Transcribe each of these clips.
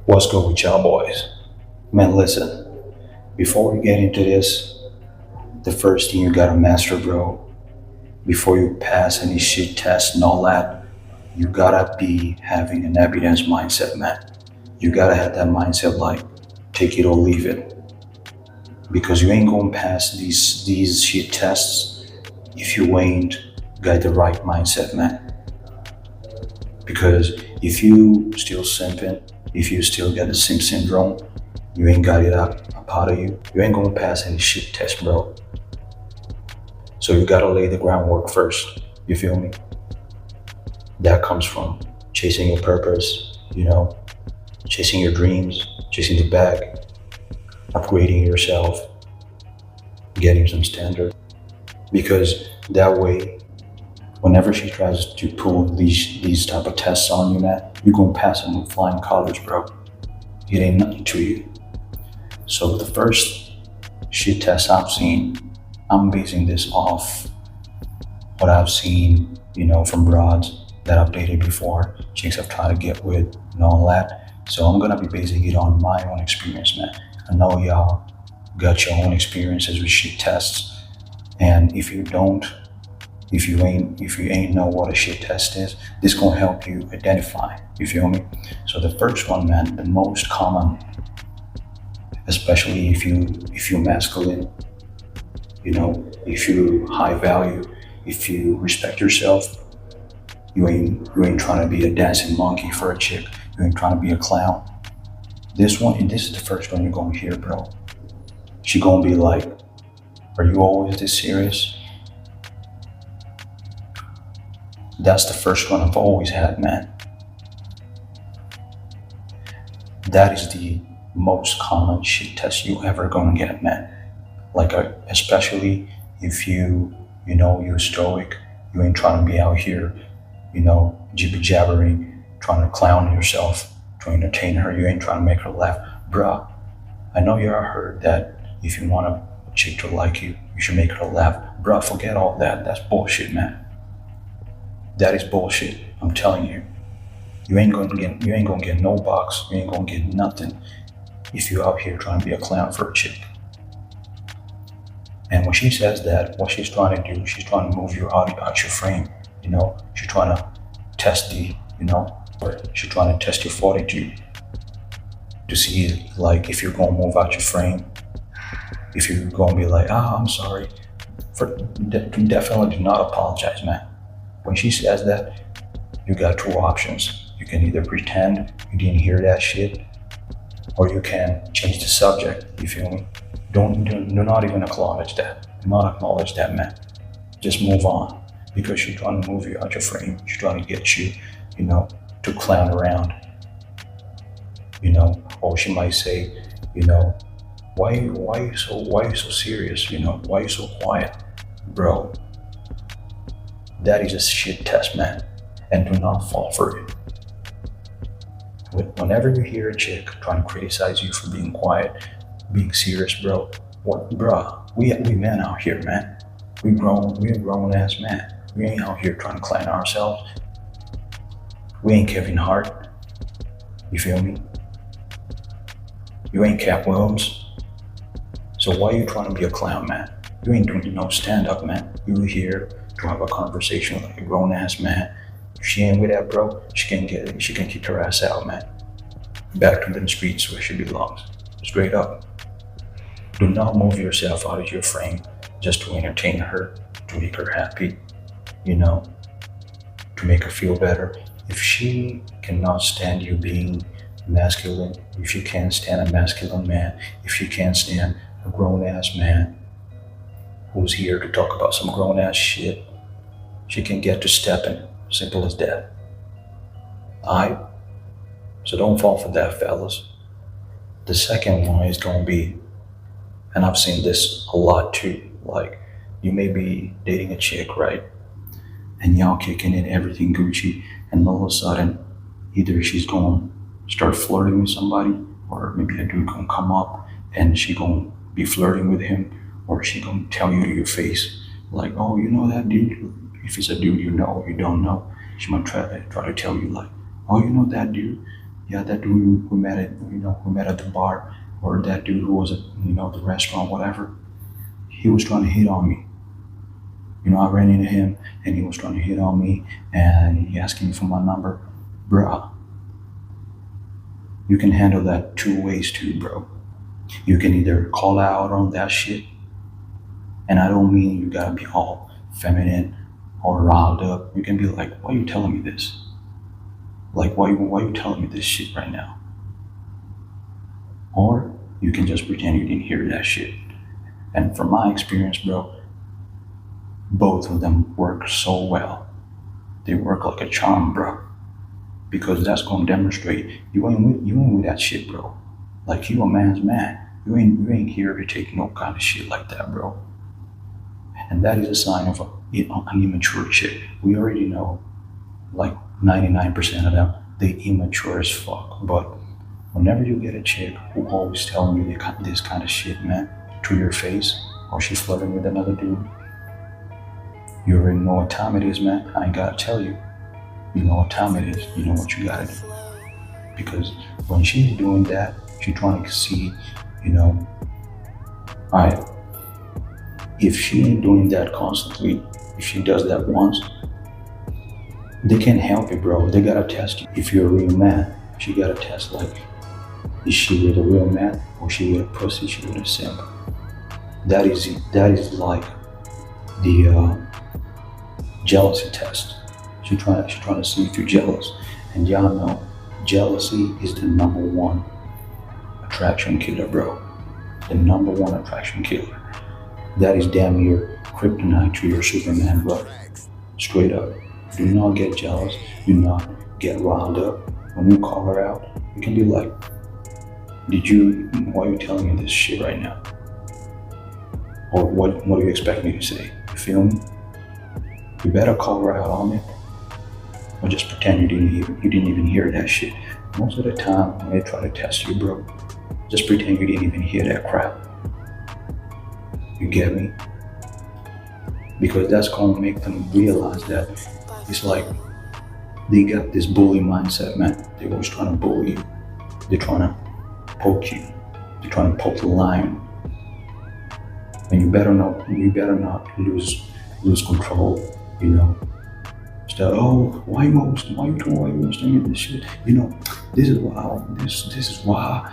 What's good with y'all boys? Man, listen, before we get into this, the first thing you gotta master, bro, before you pass any shit test and all that, you gotta be having an evidence mindset, man. You gotta have that mindset like, take it or leave it. Because you ain't gonna pass these shit tests if you ain't got the right mindset, man. Because if you still simping, if you still got the simp syndrome, you ain't got it up out of you, you ain't gonna pass any shit test, bro. So you gotta lay the groundwork first. You feel me? That comes from chasing your purpose, chasing your dreams, chasing the bag, upgrading yourself, getting some standard. Because that way, whenever she tries to pull these type of tests on you, man, you're gonna pass them with flying colors, bro. It ain't nothing to you. So the first shit test I've seen, I'm basing this off what I've seen, from broads that I've dated before, chicks I've tried to get with, and all that. So I'm gonna be basing it on my own experience, man. I know y'all got your own experiences with shit tests, and if you ain't know what a shit test is, this gonna help you identify. You feel me? So the first one, man, the most common, especially if you're masculine, if you high value, if you respect yourself, you ain't trying to be a dancing monkey for a chick. You ain't trying to be a clown. This is the first one you're gonna hear, bro. She gonna be like, "Are you always this serious?" That's the first one I've always had, man. That is the most common shit test you ever gonna get, man. Like, especially if you're stoic, you ain't trying to be out here, jibber jabbering, trying to clown yourself, to entertain her. You ain't trying to make her laugh, bruh. I know you heard that if you want a chick to like you, you should make her laugh, bruh. Forget all that. That's bullshit, man. That is bullshit. I'm telling you. You ain't gonna get no box. You ain't gonna get nothing if you out here trying to be a clown for a chick. And when she says that, what she's trying to do, she's trying to move you out your frame. She's trying to test she's trying to test your fortitude to see like if you're gonna move out your frame, if you're gonna be like, I'm sorry. Definitely do not apologize, man. When she says that, you got two options. You can either pretend you didn't hear that shit, or you can change the subject. You feel me? Do not even acknowledge that. Do not acknowledge that, man. Just move on, because she's trying to move you out your frame. She's trying to get you, to clown around. Or she might say, why you so serious? Why you so quiet, bro? That is a shit test, man, and do not fall for it. Whenever you hear a chick trying to criticize you for being quiet, being serious, bro, we men out here, man. We're grown ass man. We ain't out here trying to clown ourselves. We ain't Kevin Hart. You feel me? You ain't Cat Williams. So why you trying to be a clown, man? You ain't doing no stand-up, man. You here to have a conversation like a grown-ass man. If she ain't with that, bro, she can kick her ass out, man. Back to the streets where she belongs. Straight up. Do not move yourself out of your frame just to entertain her, to make her happy, to make her feel better. If she cannot stand you being masculine, if you can't stand a masculine man, if you can't stand a grown-ass man who's here to talk about some grown-ass shit, she can get to stepping. Simple as that. Alright? So don't fall for that, fellas. The second one is gonna be, and I've seen this a lot too, like, you may be dating a chick, right? And y'all kicking it, everything Gucci, and all of a sudden, either she's gonna start flirting with somebody, or maybe a dude gonna come up and she gonna be flirting with him, or she gonna tell you to your face, like, "Oh, you know that dude?" If it's a dude you know or you don't know, she might try to tell you like, "Oh, you know that dude? Yeah, that dude who met at who met at the bar, or that dude who was at the restaurant, whatever. He was trying to hit on me. I ran into him and he was trying to hit on me and he asked me for my number. Bruh, you can handle that two ways too, bro. You can either call out on that shit, and I don't mean you gotta be all feminine or riled up. You can be like, why you telling me this? Like, why you telling me this shit right now? Or you can just pretend you didn't hear that shit. And from my experience, bro, both of them work so well. They work like a charm, bro. Because that's gonna demonstrate you ain't with that shit, bro. Like you a man's man. You ain't here to take no kind of shit like that, bro. And that is a sign of an immature chick. We already know, like 99% of them, they immature as fuck. But whenever you get a chick who always telling you this kind of shit, man, to your face, or she's flirting with another dude, you already know what time it is, man. I ain't gotta tell you. You know what time it is. You know what you gotta do. Because when she's doing that, she's trying to see, alright, if she ain't doing that constantly, if she does that once, they can't help it, bro. They gotta test you. If you're a real man, she gotta test, like, is she with a real man or she with a pussy, she with a simp? That is like the jealousy test. She's trying to see if you're jealous. And y'all know jealousy is the number one attraction killer, bro. The number one attraction killer. That is damn near kryptonite to your Superman, bro. Straight up. Do not get jealous. Do not get riled up. When you call her out, you can be like, why are you telling me this shit right now? Or what do you expect me to say? You feel me? You better call her out on it. Or just pretend you didn't even hear that shit. Most of the time when they try to test you, bro, just pretend you didn't even hear that crap. You get me? Because that's gonna make them realize that it's like they got this bully mindset, man. They're always trying to bully you. They're trying to poke you. They're trying to poke the lion. And you better not lose control, Instead, oh, why you understand this shit? This is why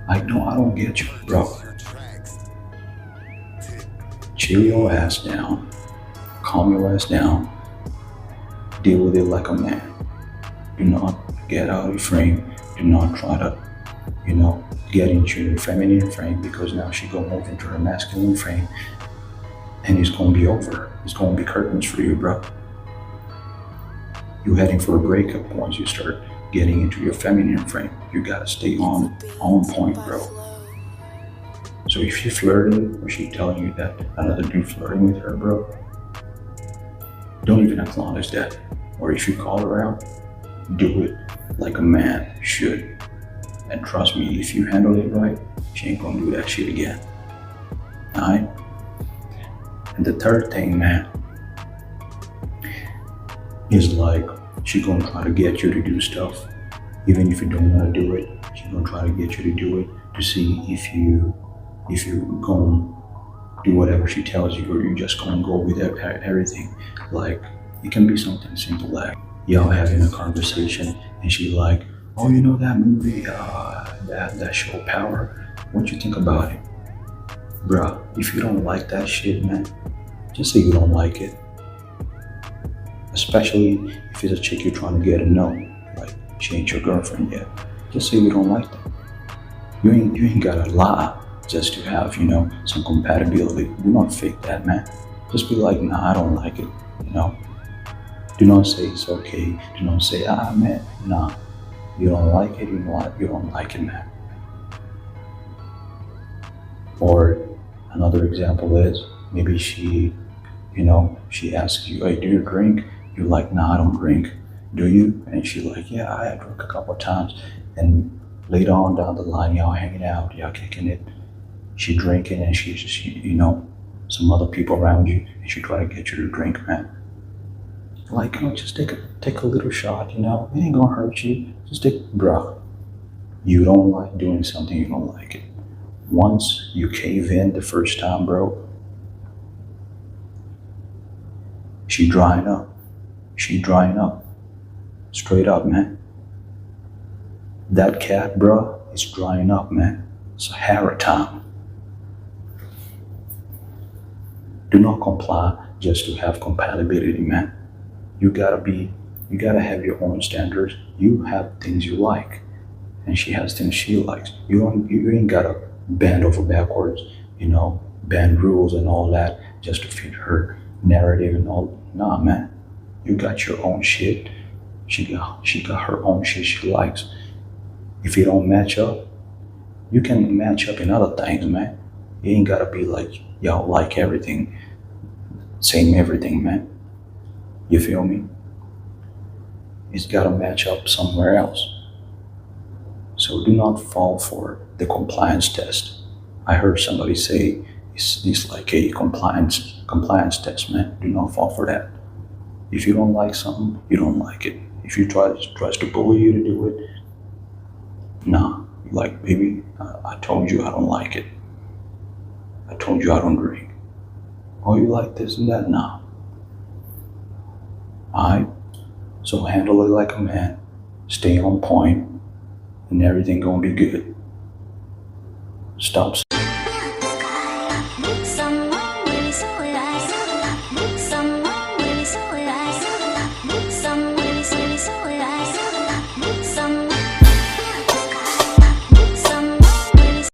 I don't get you, bro. Chill your ass down, calm your ass down, deal with it like a man. Do not get out of your frame. Do not try to, get into your feminine frame, because now she gonna move into her masculine frame and it's gonna be over. It's gonna be curtains for you, bro. You're heading for a breakup once you start getting into your feminine frame. You gotta stay on point, bro. So if she's flirting or she's telling you that another dude flirting with her, bro, don't even acknowledge that. Or if you call her out, do it like a man should. And trust me, if you handle it right, she ain't gonna do that shit again. Alright? And the third thing, man, is like she gonna try to get you to do stuff, even if you don't want to do it. She gonna try to get you to do it to see if you gonna do whatever she tells you, or you just gonna go with everything. Like it can be something simple like y'all having a conversation and she like, oh, that movie, that show Power. What you think about it, bruh? If you don't like that shit, man, just say you don't like it. Especially if it's a chick you're trying to get to know, like she ain't your girlfriend yet. Just say you don't like that. You ain't gotta lie just to have, some compatibility. Do not fake that, man. Just be like, nah, I don't like it, Do not say it's okay. Do not say, man, nah. You don't like it, you don't like it, man. Or another example is maybe she asks you, hey, do you drink? You're like, nah, I don't drink. Do you? And she's like, yeah, I drunk a couple of times. And later on down the line, y'all hanging out, y'all kicking it. She drinking and she some other people around you, and she try to get you to drink, man. Like, just take a little shot, it ain't gonna hurt you. Just bruh. You don't like doing something, you don't like it. Once you cave in the first time, bro, she drying up. She drying up. Straight up, man. That cat, bro, is drying up, man. Sahara time. Do not comply just to have compatibility, man. You gotta be, you gotta have your own standards. You have things you like, and she has things she likes. You ain't gotta bend over backwards, bend rules and all that just to fit her narrative and all. Nah, man. You got your own shit. She got her own shit she likes. If you don't match up, you can match up in other things, man. You ain't gotta be like, yo, like everything, same everything, man. You feel me? It's gotta match up somewhere else. So do not fall for the compliance test. I heard somebody say it's like a compliance test, man. Do not fall for that. If you don't like something, you don't like it. If you tries to bully you to do it, nah. Like, baby, I told you I don't like it. I told you I don't drink. Oh, you like this and that? Nah. Alright? So handle it like a man. Stay on point, and everything gonna be good. Stop